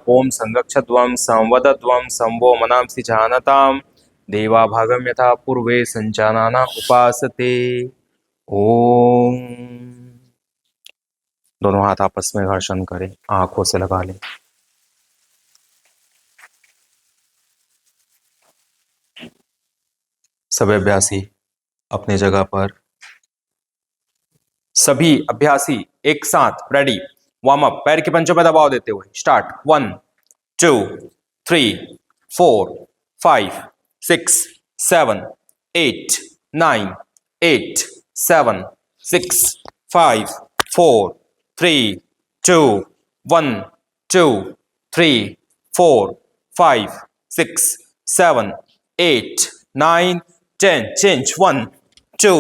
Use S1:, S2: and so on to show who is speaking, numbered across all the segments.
S1: ओम संरक्षध्वं संवदध्वं संवो मनांसि जानताम देवा भागम यथा पूर्वे संचानाना उपासते। ओम। दोनों हाथ आपस में घर्षण करें, आंखों से लगा लें। सभी अभ्यासी अपने जगह पर, सभी अभ्यासी एक साथ रेडी। वार्म अप, पैर के पंजों पर दबाव देते हुए स्टार्ट। 1 2 3 4 5 6 7 8 9 8 7 6 5 4 3 2 1 2 3 4 5 6 7 8 9 10 change 1 2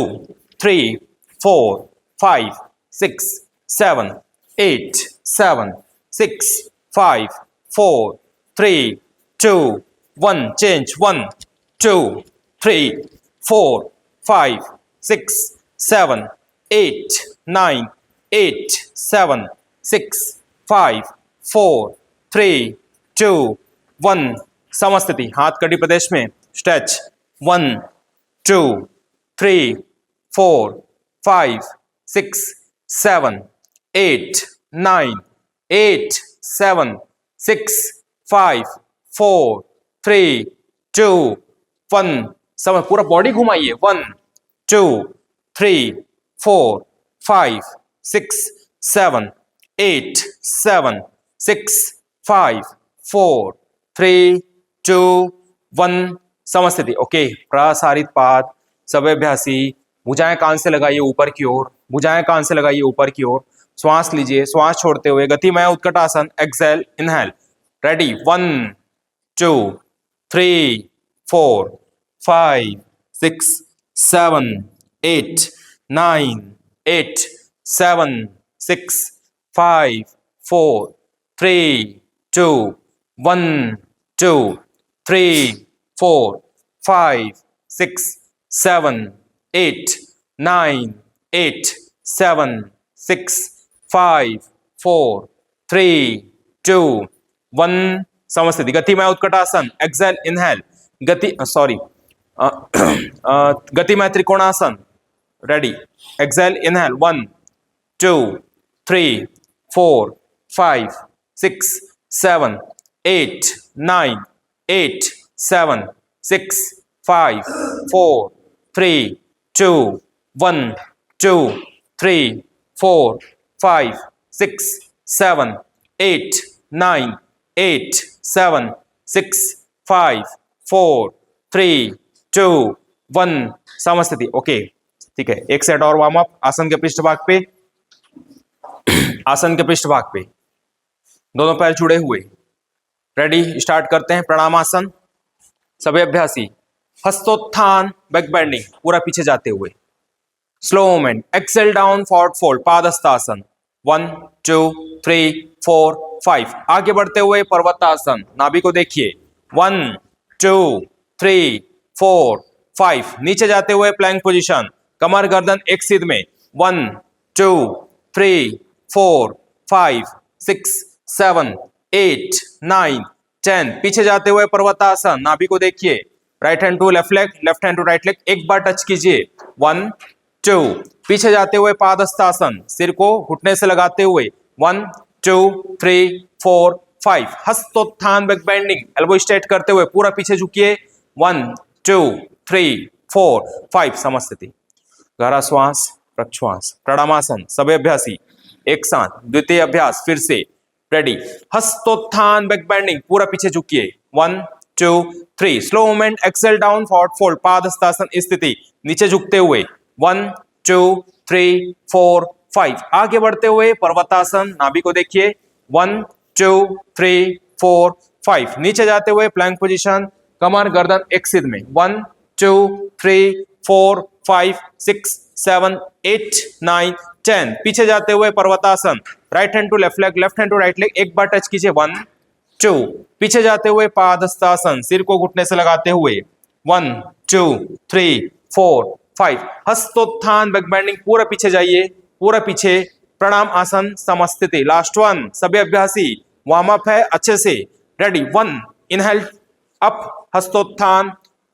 S1: 3 4 5 6 7 8 7 6 5 4 3 2 1 change 1 2 3 4 5 6 7 8 9 8 7 6 5 4 3 2 1 समस्थिति, हाथ कटी प्रदेश में स्ट्रेच। 1 2 3 4 5 6 7 8 9 8 7 6 5 4 3 2 1 समय पूरा बॉडी घुमाइए। 1 2 3 4 5 6 7 8 7 6 5 4 3 2 1 समस्थिति। ओके, प्रसारित पाद। सभी अभ्यासी भुजाएं कान से लगाइए ऊपर की ओर, भुजाएं कान से लगाइए ऊपर की ओर। श्वास लीजिए, श्वास छोड़ते हुए गतिमय उत्कट आसन। Exhale, inhale. रेडी। 1 2 3 4 5 6 7 8 9 8 7 6 5 4 3 2 1 2 3 4 5 6 7 8 9 8 7 6 5 4 3 2 1 समस्थिति। गतिमय उत्कटासन। Exhale, inhale. गतिमय त्रिकोणासन। रेडी। Exhale, inhale. 1 2 3 4 5 6 7 8 9 8 7 6 5 4 3 2 1 2 3 4 5 6 7 8 9 8 7 6 5 4 3 2 1 समस्थिति। ओके, ठीक है। एक सेट और वार्म अप। आसन के पृष्ठभाग पे, आसन के पृष्ठभाग पे दोनों पैर जुड़े हुए। रेडी, स्टार्ट करते हैं। प्रणामासन। सभी अभ्यासी हस्तोत्थान, बैक बेंडिंग, पूरा पीछे जाते हुए। Slow movement. Exhale down, forward fold, padahastasana. 1 2 3 4 5 आगे बढ़ते हुए पर्वतासन। नाभि को देखिए। 1 2 3 4 5 नीचे जाते हुए प्लैंक पोजीशन। कमर गर्दन एक सीध में। 1 2 3 4 5 6 7 8 9 10 पीछे जाते हुए पर्वतासन। नाभि को देखिए। Right hand to left leg, left hand to right leg, एक बार टच कीजिए। 1 2 पीछे जाते हुए पादहस्तासन, सिर को घुटने से लगाते हुए। 1 2 3 4 5 हस्तोत्थान, बैक बेंडिंग, एल्बो स्ट्रेट करते हुए पूरा पीछे झुकिए। 1 2 3 4 5 समस्थिति। गहरा श्वास, प्रश्वास। प्रणामासन। सभी अभ्यासी एक साथ। द्वितीय अभ्यास फिर से। रेडी। हस्तोत्थान, बैक बेंडिंग, पूरा पीछे झुकिए। 1 2 3 slow movement. Exhale down, forward fold, padahastasana स्थिति, नीचे झुकते हुए। 1 2 3 4 5 आगे बढ़ते हुए पर्वतासन। नाभि को देखिए। 1 2 3 4 5 नीचे जाते हुए प्लैंक पोजीशन। कमर गर्दन एक सीध में। 1 2 3 4 5 6 7 8 9 10 पीछे जाते हुए पर्वतासन। Right hand to left leg, left hand to right leg, एक बार टच कीजिए। 1 2 पीछे जाते हुए पादहस्तासन, सिर को घुटने से लगाते हुए। 1 2 3 4 5 हस्तोत्थान, बैक बेंडिंग, पूरा पीछे जाइए, पूरा पीछे। प्रणाम आसन, समस्थिति। Last one. सभी अभ्यासी वार्म अप है अच्छे से। रेडी, 1 इनहेल अप हस्तोत्थान,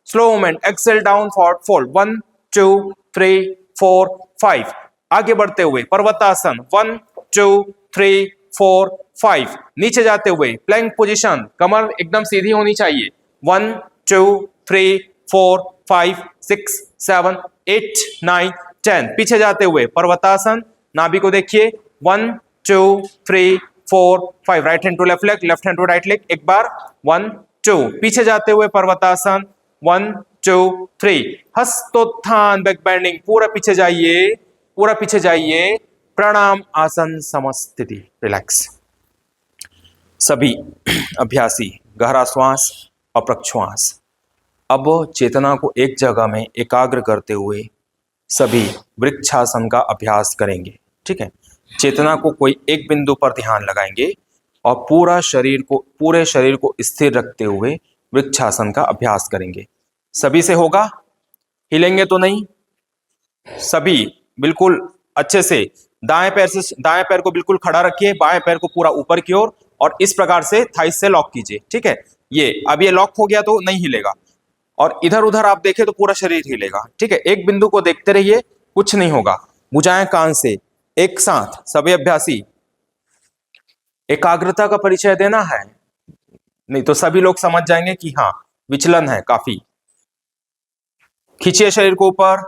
S1: slow movement, exhale down forward fold, 1 2 3 4 5। आगे बढ़ते हुए पर्वतासन, 1 2 3 4 5। नीचे जाते हुए प्लैंक पोजीशन, कमर एकदम सीधी होनी चाहिए, 1 2 3 4 5 6 7 8 9 10। पीछे जाते हुए पर्वतासन, नाभि को देखिए, 1 2 3 4 5। Right hand to left leg, left hand to right leg, एक बार 1 2। पीछे जाते हुए पर्वतासन, 1 2 3। हस्तोत्थान बैक बेंडिंग, पूरा पीछे जाइए, पूरा पीछे जाइए। प्रणाम आसन समस्थिति, रिलैक्स। सभी अभ्यासी गहरा श्वास, अप्रक्षवास। अब चेतना को एक जगह में एकाग्र करते हुए सभी वृक्षासन का अभ्यास करेंगे। ठीक है, चेतना को कोई एक बिंदु पर ध्यान लगाएंगे और पूरे शरीर को स्थिर रखते हुए वृक्षासन का अभ्यास करेंगे। सभी से होगा? हिलेंगे तो नहीं? सभी बिल्कुल अच्छे से दाएं पैर को बिल्कुल खड़ा रखिए, बाएं पैर को पूरा ऊपर की ओर, और इस प्रकार से थाइस से लॉक कीजिए। ठीक है, ये लॉक हो गया तो नहीं हिलेगा, और इधर उधर आप देखें तो पूरा शरीर हिलेगा। ठीक है, एक बिंदु को देखते रहिए, कुछ नहीं होगा। भुजाएं कान से एक साथ, सभी अभ्यासी एकाग्रता का परिचय देना है, नहीं तो सभी लोग समझ जाएंगे कि हाँ विचलन है काफी। खींचिए शरीर को ऊपर,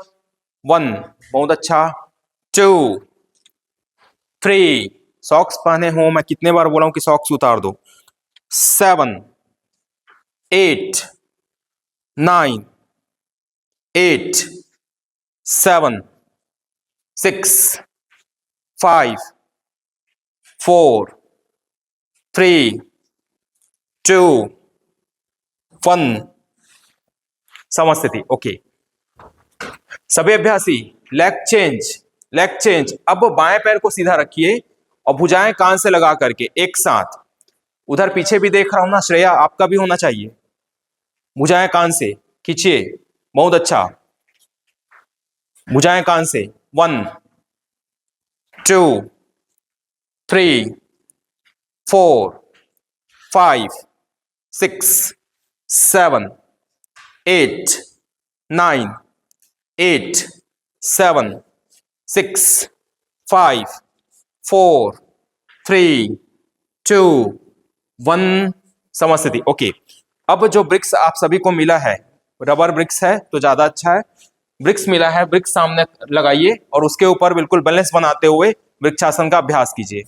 S1: 1 बहुत अच्छा, 2 3 सॉक्स पहने हो, मैं कितने बार बोला हूं कि सॉक्स उतार दो, 7 8 9 8 7 6 5 4 3 2 1। समस्थिति। ओके, सभी अभ्यासी लेग चेंज। अब बाएं पैर को सीधा रखिए और भुजाएं कान से लगा करके एक साथ। उधर पीछे भी देख रहा हूं ना श्रेया, आपका भी होना चाहिए। भुजाएं कान से खींचिए, बहुत अच्छा। भुजाएं कान से, 1 2 3 4 5 6 7 8 9 8 7 6 5 4 3 2 1। समस्थिति। ओके, अब जो ब्रिक्स आप सभी को मिला है, रबर ब्रिक्स है तो ज्यादा अच्छा है। ब्रिक्स मिला है, ब्रिक्स सामने लगाइए और उसके ऊपर बिल्कुल बैलेंस बनाते हुए वृक्षासन का अभ्यास कीजिए।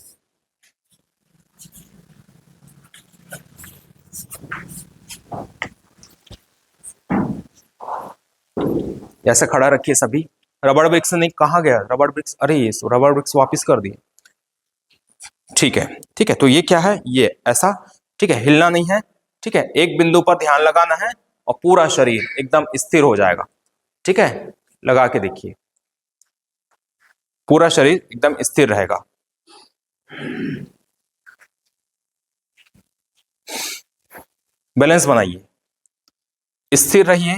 S1: ऐसे खड़ा रखिए सभी। रबड़ ब्रिक्स नहीं, कहाँ गया रबड़ ब्रिक्स? अरे ये रबड़ ब्रिक्स वापस कर दिए। ठीक है, तो ये क्या है? ये ऐसा, ठीक है, हिलना नहीं है। ठीक है, एक बिंदु पर ध्यान लगाना है और पूरा शरीर एकदम स्थिर हो जाएगा। ठीक है, लगा के देखिए, पूरा शरीर एकदम स्थिर रहेगा। बैलेंस बनाइए, स्थिर रहिए।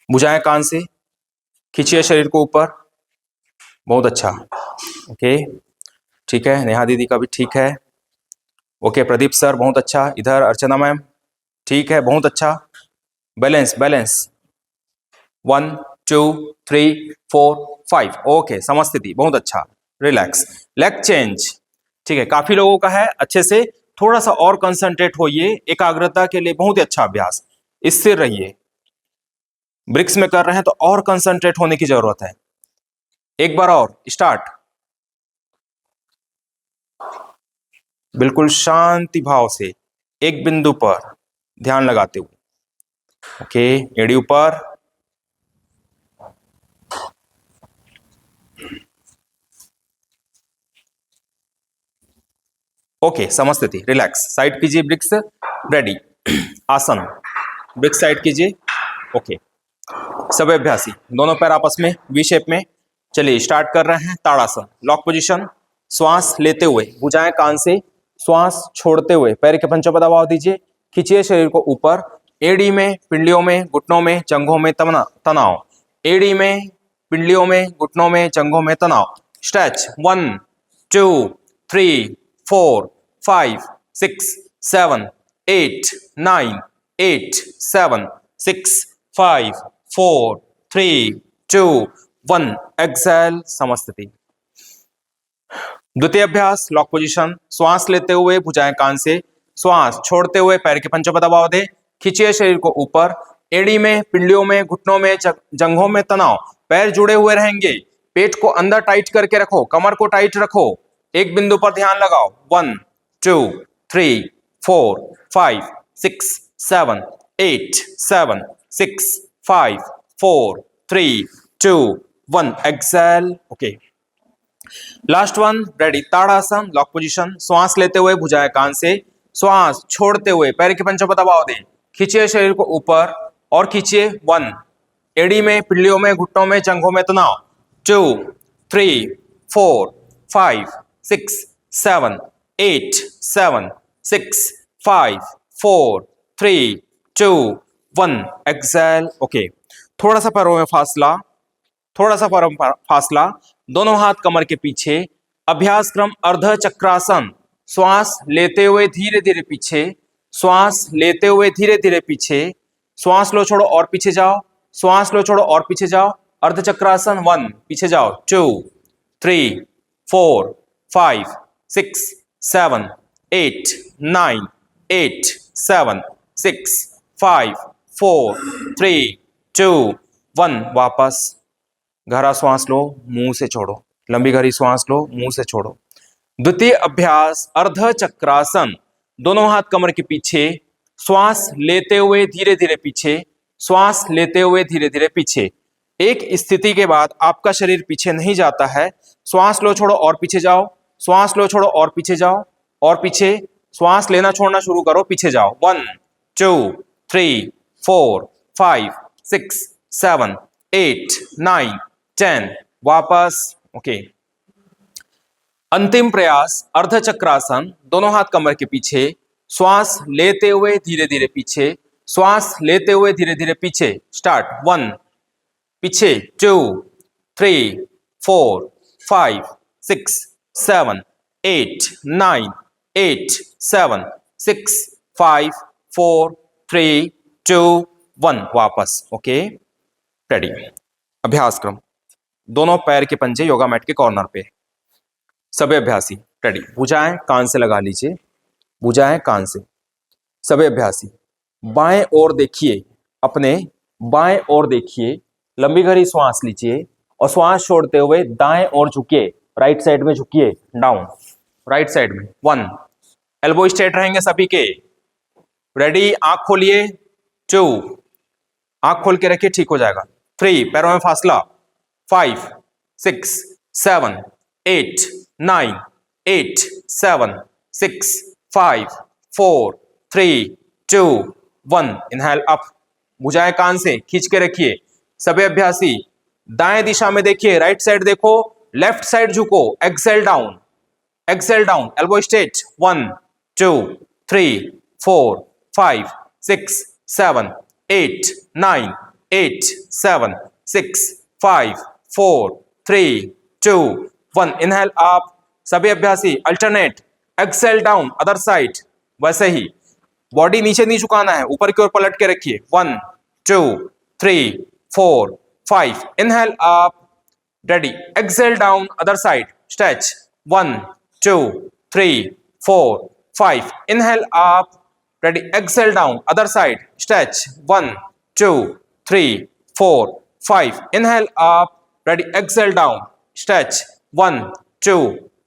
S1: भुजाएं कान से खींचिए शरीर को ऊपर, बहुत अच्छा। ओके, ठीक है, नेहा दीदी का भी ठीक है। ओके, प्रदीप सर बहुत अच्छा। इधर अर्चना मैम ठीक है, बहुत अच्छा। बैलेंस 1 2 3 4 5। ओके, समस्थिति, बहुत अच्छा। Relax, leg change. ठीक है, काफी लोगों का है, अच्छे से थोड़ा सा और कंसंट्रेट होइए। एकाग्रता के लिए बहुत ही अच्छा अभ्यास, स्थिर रहिए। ब्रिक्स में कर रहे हैं तो और कंसंट्रेट होने की जरूरत है। एक बार और स्टार्ट, बिल्कुल शांति भाव से एक बिंदु पर ध्यान लगाते हुए। ओके, एड़ी ऊपर, ओके, समस्थिति, रिलैक्स। साइड कीजिए ब्रिक्स, रेडी, आसन, ब्रिक्स साइड कीजिए। ओके, सब अभ्यासी दोनों पैर आपस में वी शेप में। चलिए स्टार्ट कर रहे हैं ताड़ासन, लॉक पोजीशन। श्वास लेते हुए भुजाएं कान से, श्वास छोड़ते हुए पैर के पंचों पर दबाव दीजिए। खींचिए शरीर को ऊपर, एड़ी में, पिंडलियों में, घुटनों में, जंघों में तनाव। एड़ी में, पिंडलियों में, घुटनों में, जंघों में तनाव। Stretch, 1 2 3 4 5 6 7 8 9 8 7 6 5 4 3 2 1 Excel समस्थिति। द्वितीय अभ्यास लॉक पोजीशन। श्वास लेते हुए भुजाएं कान से, श्वास छोड़ते हुए पैर के पंजों पर दबाव दें, खींचिए शरीर को ऊपर, एड़ी में, पिंडलियों में, घुटनों में, जंघों में तनाव, पैर जुड़े हुए रहेंगे, पेट को अंदर टाइट करके रखो, कमर को टाइट रखो, एक बिंदु पर ध्यान लगाओ। 1 2 3 4 5 6 7 8 7 6 5 4 3 2 1 exhale. Okay, last one, ready. ताड़ासन लॉक पोजीशन। श्वास लेते हुए भुजाएं कान से, श्वास छोड़ते हुए पैर के पंजों पर दबाव दें, खींचिए शरीर को ऊपर और खींचिए। 1 एड़ी में, पिंडलियों में, घुटनों में, जंघों में तनाव, 2 3 4 5 6 7 8 7 6 5 4 3 2 1 एक्सेल। ओके, थोड़ा सा पैरों में फासला, थोड़ा सा पैरों में फासला, दोनों हाथ कमर के पीछे। अभ्यास क्रम अर्ध चक्रासन। श्वास लेते हुए धीरे धीरे पीछे, श्वास लेते हुए धीरे धीरे पीछे, श्वास लो छोड़ो और पीछे जाओ, श्वास लो छोड़ो और पीछे जाओ। अर्ध चक्रासन। 1 पीछे जाओ, 2 3 4 5 6 7 8 9 8 7 6 5 4 3 2 1 वापस। गहरा श्वास लो, मुंह से छोड़ो, लंबी गहरी श्वास लो, मुंह से छोड़ो। द्वितीय अभ्यास अर्ध चक्रासन। दोनों हाथ कमर के पीछे, श्वास लेते हुए धीरे धीरे पीछे, श्वास लेते हुए धीरे धीरे पीछे। एक स्थिति के बाद आपका शरीर पीछे नहीं जाता है। श्वास लो छोड़ो और पीछे जाओ, श्वास लो छोड़ो और पीछे जाओ, और पीछे। श्वास लेना छोड़ना शुरू करो, पीछे जाओ। 1 2 3 4 5 6 7 8 9 10 वापस। ओके, अंतिम प्रयास अर्ध चक्रासन। दोनों हाथ कमर के पीछे, श्वास लेते हुए धीरे धीरे पीछे, श्वास लेते हुए धीरे धीरे पीछे। स्टार्ट। 1 पीछे, 2 3 4 5 6 7 8 9 8 7 6 5 4 3 2 1 वापस। Okay, ready. अभ्यास क्रम। दोनों पैर के पंजे योगा मैट के कॉर्नर पे। सभी अभ्यासी रेडी। भुजाएं कान से लगा लीजिए, भुजाएं कान से। सभी अभ्यासी बाएं ओर देखिए, अपने बाएं ओर देखिए, लंबी गहरी श्वास लीजिए और श्वास छोड़ते हुए दाएं ओर झुकिए, राइट साइड में झुकिए, डाउन, राइट साइड में। 1 एल्बो स्ट्रेट रहेंगे सभी के। रेडी, आंख खोलिए। 2 आंख खोल के रखिए, ठीक हो जाएगा। 3 पैरों में फासला। 5 6 7 8 9 8 7 6 5 4 3 2 1 इनहेल अप। भुजाएं कान से खींच के रखिए। सभी अभ्यासी दाएं दिशा में देखिए, राइट साइड देखो, लेफ्ट साइड झुको, exhale down, exhale down, elbow straight. 1 2 3 4 5 6 7 8 9 8 7 6 5 4 3 2 1 inhale up. सभी अभ्यासी alternate, exhale down, other side. वैसे ही बॉडी नीचे नहीं झुकाना है, ऊपर की ओर पलट के रखिए। 1 2 3 4 5 inhale up, ready, Excel down, other side, stretch. 1 2 3 4 5 inhale up, ready, Excel down, other side, stretch. 1 2 3 4 5 inhale up, ready, exhale down, stretch. 1 2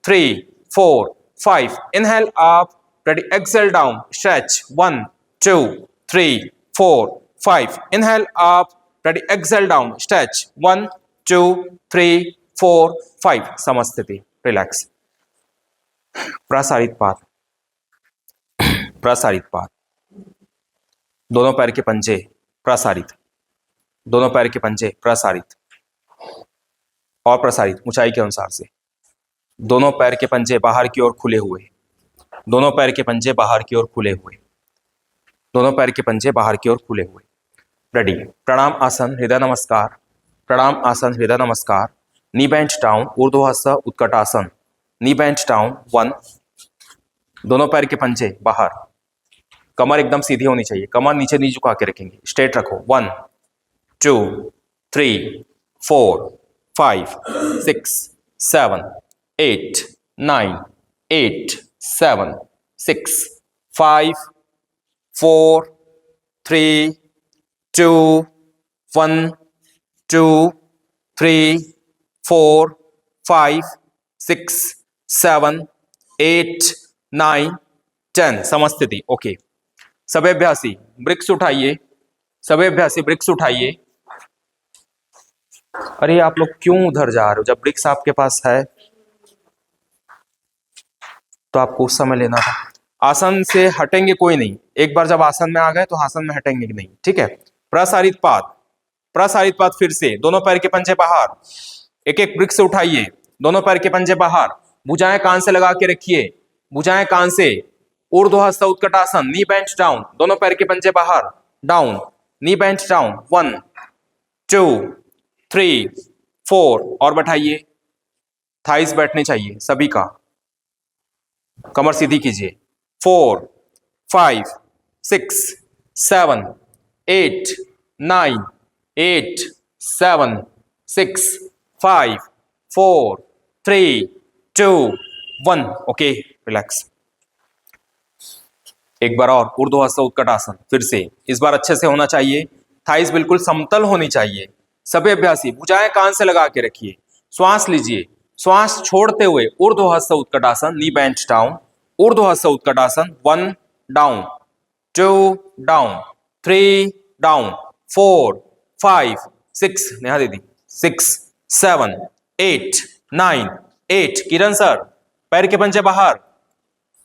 S1: 3 4 5 inhale up, ready, exhale down, stretch. 1 2 3 4 5 inhale up, ready, exhale down, stretch. 1 2 3 4 5 समस्थिति, relax. प्रसारित पाद, प्रसारित पाद। दोनों पैर के पंजे प्रसारित, दोनों पैर के पंजे प्रसारित और प्रसारित ऊंचाई के अनुसार से। दोनों पैर के पंजे बाहर की ओर खुले हुए, दोनों पैर के पंजे बाहर की ओर खुले हुए, दोनों पैर के पंजे बाहर की ओर खुले हुए। रेडी, प्रणाम आसन, हृदय नमस्कार, प्रणाम आसन, हृदय नमस्कार, नी बेंट डाउन, ऊर्ध्वाधर उत्कटासन, नी बेंट डाउन, 1, दोनों पैर के पंजे बाहर, कमर एकदम सीधी होनी चाहिए, कमर नीचे नहीं झुका के रखेंगे, स्ट्रेट रखो, 1 2 3 4 5 6 7 8 9 8 7 6 5 4 3 2 1 2 3 4 5 6 7 8 9 10, समस्थिति। ओके, सभी अभ्यासी ब्रिक्स उठाइए, सभी अभ्यासी ब्रिक्स उठाइए। अरे आप लोग क्यों उधर जा रहे हो? जब ब्रिक्स आपके पास है तो आपको उस समय लेना था। आसन से हटेंगे कोई नहीं, एक बार जब आसन में आ गए तो आसन में हटेंगे नहीं, ठीक है। प्रसारित पाद, प्रसारित पाद, फिर से दोनों पैर के पंजे बाहर, एक एक ब्रिक्स से उठाइए, दोनों पैर के पंजे बाहर, भुजाएं कान से लगा के रखिए, भुजाएं कान से, ऊर्ध्वहस्त उत्कट आसन, नी बेंट डाउन, दोनों पैर के पंजे बाहर, डाउन, नी बेंट डाउन, 1 2 3 4, और बैठाइए, थाइस बैठने चाहिए सभी का, कमर सीधी कीजिए, 4 5 6 7 8 9 8 7 6 5 4 3 2 1। Okay, relax. एक बार और ऊर्ध्वहस्त उत्कट आसन, फिर से, इस बार अच्छे से होना चाहिए, थाइस बिल्कुल समतल होनी चाहिए। सभी अभ्यासी भुजाएं कान से लगा के रखिए, श्वास लीजिए, श्वास छोड़ते हुए ऊर्ध्वहस्त उत्कट आसन, नी बेंट डाउन, ऊर्ध्वहस्त उत्कट आसन, 1 डाउन 2 डाउन 3 डाउन 4 5 6, नेहा दीदी, 6 7 8 9 8, किरण सर पैर के पंजे बाहर,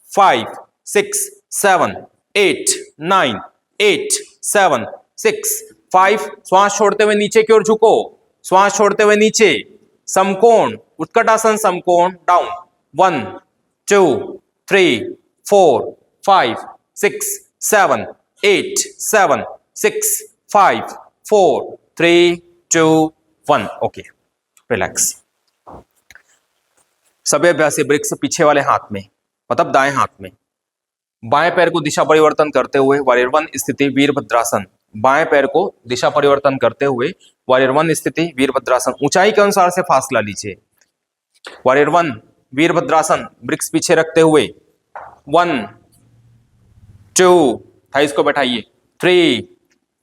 S1: 5 6 7 8 9 8 7 6 5, श्वास छोड़ते हुए नीचे की ओर झुको, श्वास छोड़ते हुए नीचे, समकोण उत्कट आसन, समकोण, डाउन, 1 2 3 4 5 6 7 8 7 6 5 4 3 2 1। Okay, relax. सभी अभ्यासी ब्रिक्स पीछे वाले हाथ में, मतलब दाएं हाथ में, बाएं पैर को दिशा परिवर्तन करते हुए वॉरियर 1 स्थिति वीरभद्रासन, बाएं पैर को दिशा परिवर्तन करते हुए वॉरियर 1 स्थिति वीरभद्रासन, ऊंचाई के अनुसार से फासला लीजिए। वॉरियर 1 वीरभद्रासन, ब्रिक्स पीछे रखते हुए, 1 2, थाइस को बैठाइए, 3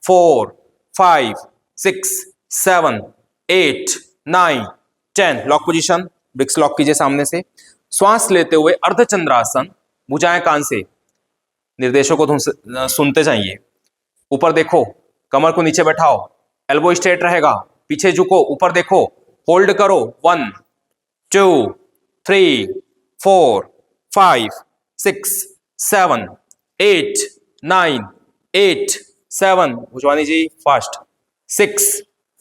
S1: 4 5 6 7 8 9 10, लॉक पोजीशन, ब्रिक्स लॉक कीजिए सामने से। श्वास लेते हुए अर्धचंद्रासन, भुजाएं कान से, निर्देशों को सुनते जाइए, ऊपर देखो, कमर को नीचे बैठाओ, एल्बो स्ट्रेट रहेगा, पीछे झुको, ऊपर देखो, होल्ड करो, 1 2 3 4 5 6 7 8 9 8 7, भुजवानी जी फास्ट, 6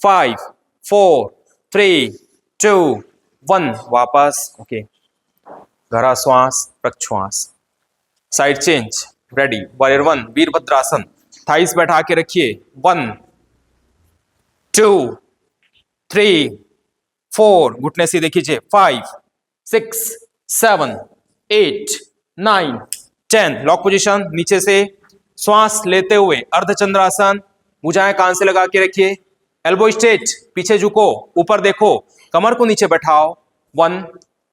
S1: 5 4 3 2 1, वापस। ओके, गहरा श्वास, प्रश्वास, साइड चेंज, रेडी। वॉरियर 1 वीरभद्रासन, थाइस बैठा के रखिए, 1 2 3 4, घुटने सीधे खींचे, 5 6 7 8 9 10, लॉक पोजीशन, नीचे से श्वास लेते हुए अर्धचंद्रासन, भुजाएं कान से लगा के रखिए, एल्बो स्ट्रेट, पीछे झुको, ऊपर देखो, कमर को नीचे बैठाओ, 1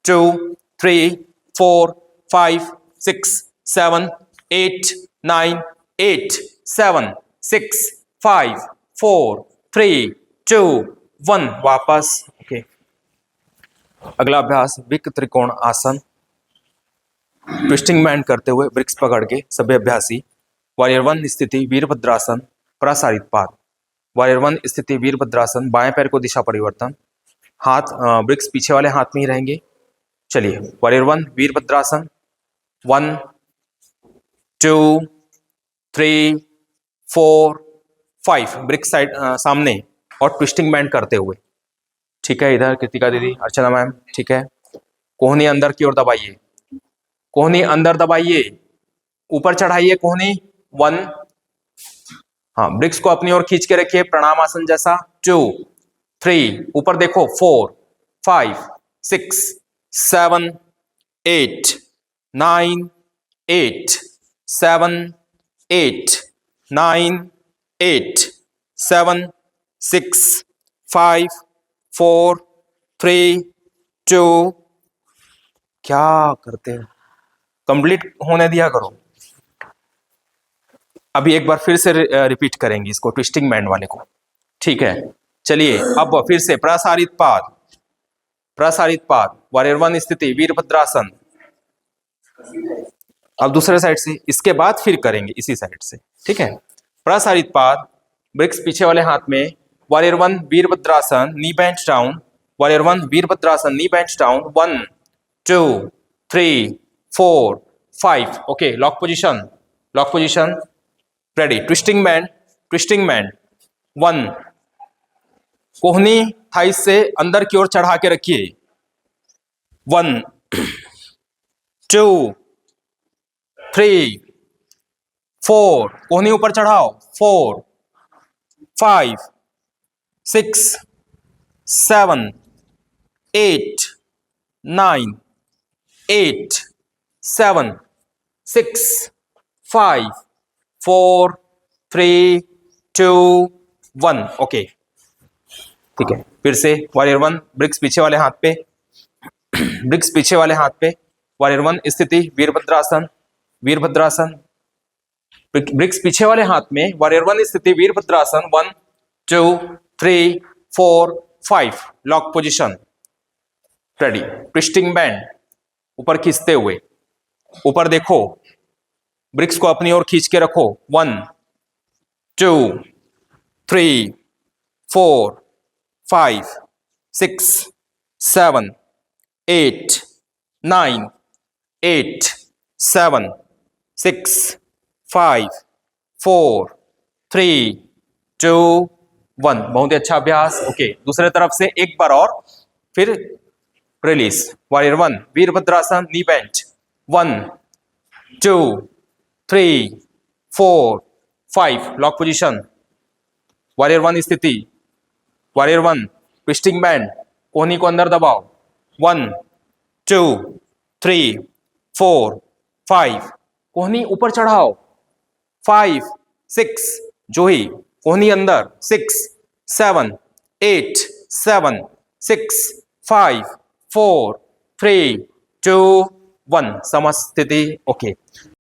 S1: 2 3 4 5 6 7 8 9 8 7 6 5 4 3 2 1, वापस। ओके, अगला अभ्यास विक त्रिकोण आसन, ट्विस्टिंग बैंड करते हुए ब्रिक्स पकड़ के सभी अभ्यासी, वॉरियर 1 स्थिति वीरभद्रासन, प्रसारित पाद, वॉरियर 1 स्थिति वीरभद्रासन, बाएं पैर को दिशा परिवर्तन, हाथ ब्रिक्स पीछे वाले हाथ में ही रहेंगे। चलिए, वॉरियर 1 वीरभद्रासन, 1 2 3 4 5, ब्रिक्स साइड सामने और ट्विस्टिंग बैंड करते हुए, ठीक है। इधर कृतिका दीदी, अर्चना मैम, ठीक है। कोहनी अंदर की ओर दबाइए, कोहनी अंदर दबाइए, ऊपर चढ़ाइए कोहनी, 1, हाँ, ब्रिक्स को अपनी ओर खींच के रखिए, प्रणाम आसन जैसा, 2 3, ऊपर देखो, 4 5 6 7 8 9 8 7 8 9 8 7 6 5 4 3 2। क्या करते हैं, कंप्लीट होने दिया करो। अभी एक बार फिर से रिपीट करेंगे इसको, ट्विस्टिंग बैंड वाले को। ठीक है, चलिए अब फिर से प्रसारित पाद, प्रसारित पाद, वॉरियर वन स्थिति, वीरभद्रासन। अब दूसरे साइड से, इसके बाद फिर करेंगे इसी साइड से। ठीक है, प्रसारित पाद, ब्रिक्स पीछे वाले हाथ में, वॉरियर वन वीरभद्रासन, knee bent down, warrior one वीरभद्रासन, knee bent down, 1 2 3 4 5। Okay, lock position, lock position, ready. Twisting bend, twisting bend, 1, कोहनी थाइस से अंदर की ओर चढ़ा के रखिए, 1 2 3 4, कोहनी ऊपर चढ़ाओ, 4 5 6 7 8 9 8 7 6 5 4 3 2 1। ओके, ठीक है, फिर से वॉरियर वन, ब्रिक्स पीछे वाले हाथ पे, ब्रिक्स पीछे वाले हाथ पे, वॉरियर वन स्थिति, वीरभद्रासन, वीरभद्रासन, ब्रिक्स पीछे वाले हाथ में, वॉरियर वन स्थिति, Virabhadrasana, 1 2 3 4 5, lock position, ready. Twisting band, ऊपर खींचते हुए, ऊपर देखो, ब्रिक्स को अपनी ओर खींच के रखो, 1 2 3 4 5 6 7 8 9 8 7 6 5 4 3 2 1। बहुत ही अच्छा अभ्यास। ओके, दूसरे तरफ से एक बार और, फिर रिलीज। वॉरियर वन वीरभद्रासन, knee bent, 1 2 3 4 5, lock position, warrior one स्थिति, वॉरियर वन ट्विस्टिंग बैंड, कोहनी को अंदर दबाओ, 1 2 3 4 5, कोहनी ऊपर चढ़ाओ, 5 6, जोही कोहनी अंदर, 6 7 8 7 6 5 4 3 2 1, समस्थिति। ओके,